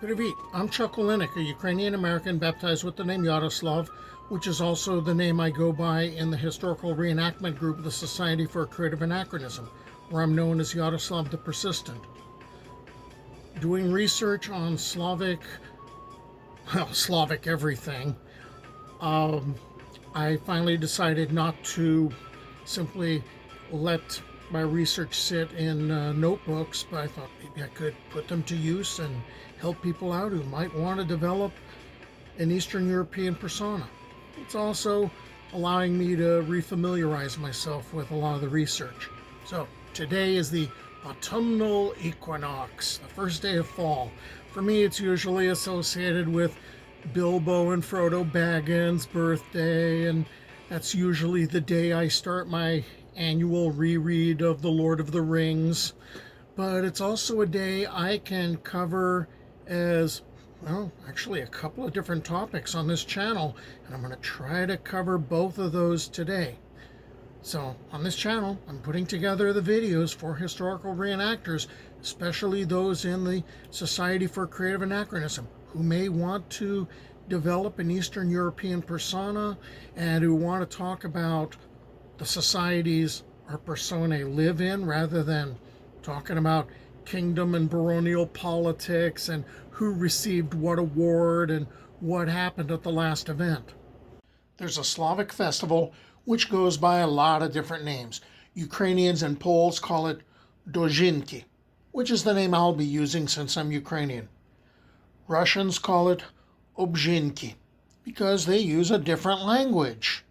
Привет, I'm Chuck Olenek, a Ukrainian-American baptized with the name Yaroslav, which is also the name I go by in the historical reenactment group of the Society for Creative Anachronism, where I'm known as Yaroslav the Persistent. Doing research on Slavic everything, I finally decided not to simply let my research sit in notebooks, but I thought maybe I could put them to use and help people out who might want to develop an Eastern European persona. It's also allowing me to refamiliarize myself with a lot of the research. So today is the Autumnal Equinox, the first day of fall. For me, it's usually associated with Bilbo and Frodo Baggins' birthday, and that's usually the day I start my annual reread of The Lord of the Rings. But it's also a day I can cover as, well, actually a couple of different topics on this channel, and I'm going to try to cover both of those today. So on this channel, I'm putting together the videos for historical reenactors, especially those in the Society for Creative Anachronism, who may want to develop an Eastern European persona and who want to talk about the societies our personae live in, rather than talking about kingdom and baronial politics and who received what award and what happened at the last event. There's a Slavic festival which goes by a lot of different names. Ukrainians and Poles call it Dozhinki, which is the name I'll be using since I'm Ukrainian. Russians call it Obzhinki because they use a different language.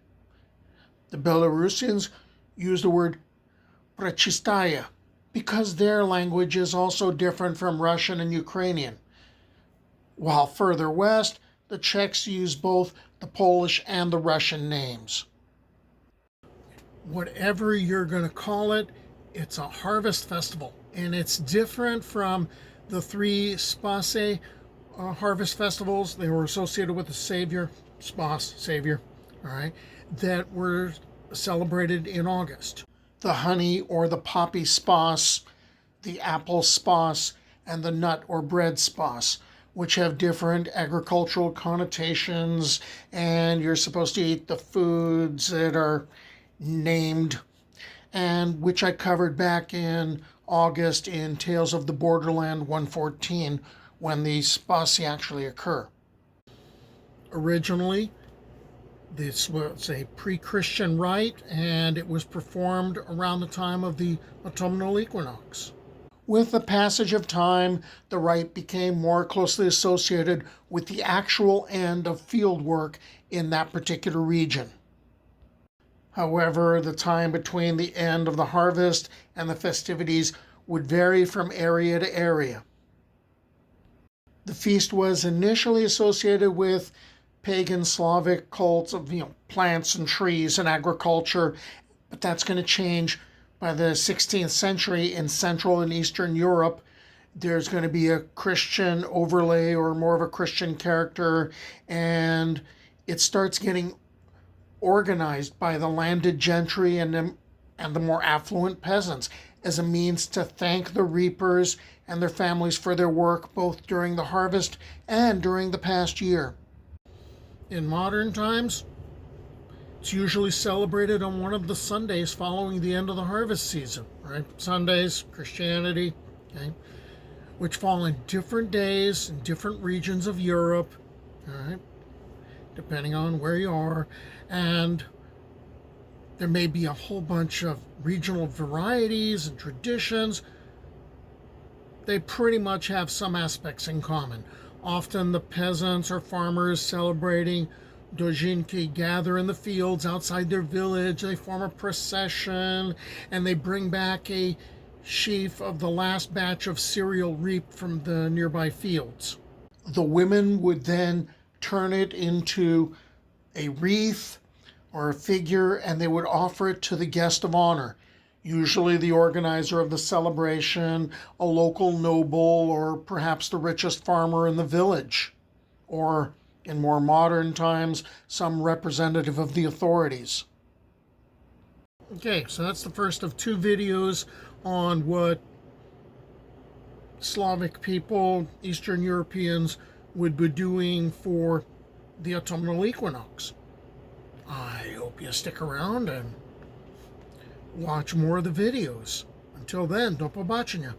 The Belarusians use the word Prechistaya because their language is also different from Russian and Ukrainian. While further west, the Czechs use both the Polish and the Russian names. Whatever you're going to call it, it's a harvest festival, and it's different from the three Spase harvest festivals. They were associated with the Savior, all right, that were celebrated in August. The honey or the poppy spas, the apple spas, and the nut or bread spas, which have different agricultural connotations, and you're supposed to eat the foods that are named, and which I covered back in August in Tales of the Borderland 114, when the spasi actually occur. Originally, this was a pre-Christian rite, and it was performed around the time of the autumnal equinox. With the passage of time, the rite became more closely associated with the actual end of field work in that particular region. However, the time between the end of the harvest and the festivities would vary from area to area. The feast was initially associated with pagan Slavic cults of plants and trees and agriculture, but that's going to change by the 16th century in Central and Eastern Europe. There's going to be a Christian overlay or more of a Christian character, and it starts getting organized by the landed gentry and the more affluent peasants as a means to thank the reapers and their families for their work both during the harvest and during the past year. In modern times, it's usually celebrated on one of the Sundays following the end of the harvest season, right? Sundays, Christianity, okay, which fall in different days in different regions of Europe, all right, depending on where you are. And there may be a whole bunch of regional varieties and traditions. They pretty much have some aspects in common. Often the peasants or farmers celebrating Dozhinki gather in the fields outside their village. They form a procession, and they bring back a sheaf of the last batch of cereal reaped from the nearby fields. The women would then turn it into a wreath or a figure, and they would offer it to the guest of honor, usually the organizer of the celebration, a local noble, or perhaps the richest farmer in the village, or in more modern times, some representative of the authorities. Okay, so that's the first of two videos on what Slavic people, Eastern Europeans, would be doing for the autumnal equinox. I hope you stick around and watch more of the videos. Until then, do побачення.